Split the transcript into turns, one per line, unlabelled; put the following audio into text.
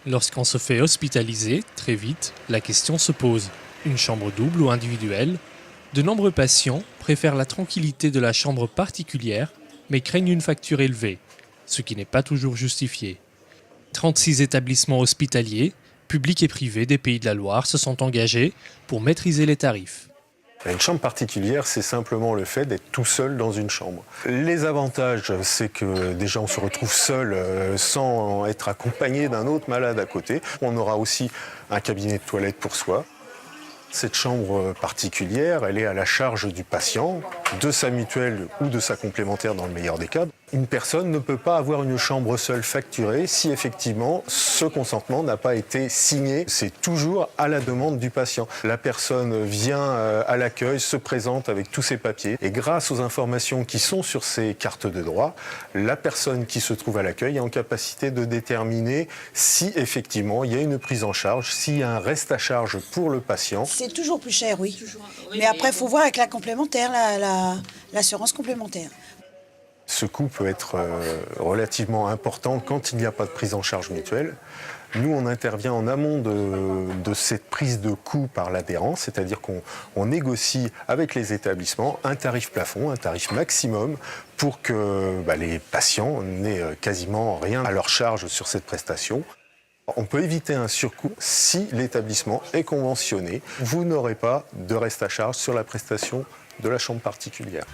Lorsqu'on se fait hospitaliser, très vite, la question se pose. Une chambre double ou individuelle? De nombreux patients préfèrent la tranquillité de la chambre particulière, mais craignent une facture élevée, ce qui n'est pas toujours justifié. 36 établissements hospitaliers, publics et privés des Pays de la Loire se sont engagés pour maîtriser les tarifs.
Une chambre particulière, c'est simplement le fait d'être tout seul dans une chambre. Les avantages, c'est que déjà on se retrouve seul sans être accompagné d'un autre malade à côté. On aura aussi un cabinet de toilette pour soi. Cette chambre particulière, elle est à la charge du patient, de sa mutuelle ou de sa complémentaire dans le meilleur des cas. Une personne ne peut pas avoir une chambre seule facturée si effectivement ce consentement n'a pas été signé. C'est toujours à la demande du patient. La personne vient à l'accueil, se présente avec tous ses papiers et grâce aux informations qui sont sur ses cartes de droit, la personne qui se trouve à l'accueil est en capacité de déterminer si effectivement il y a une prise en charge, s'il y a un reste à charge pour le patient.
C'est toujours plus cher, oui. Mais après, il faut voir avec la complémentaire, l'assurance complémentaire.
Ce coût peut être relativement important quand il n'y a pas de prise en charge mutuelle. Nous, on intervient en amont de cette prise de coût par l'adhérent, c'est-à-dire qu'on négocie avec les établissements un tarif plafond, un tarif maximum pour que les patients n'aient quasiment rien à leur charge sur cette prestation. On peut éviter un surcoût si l'établissement est conventionné. Vous n'aurez pas de reste à charge sur la prestation de la chambre particulière.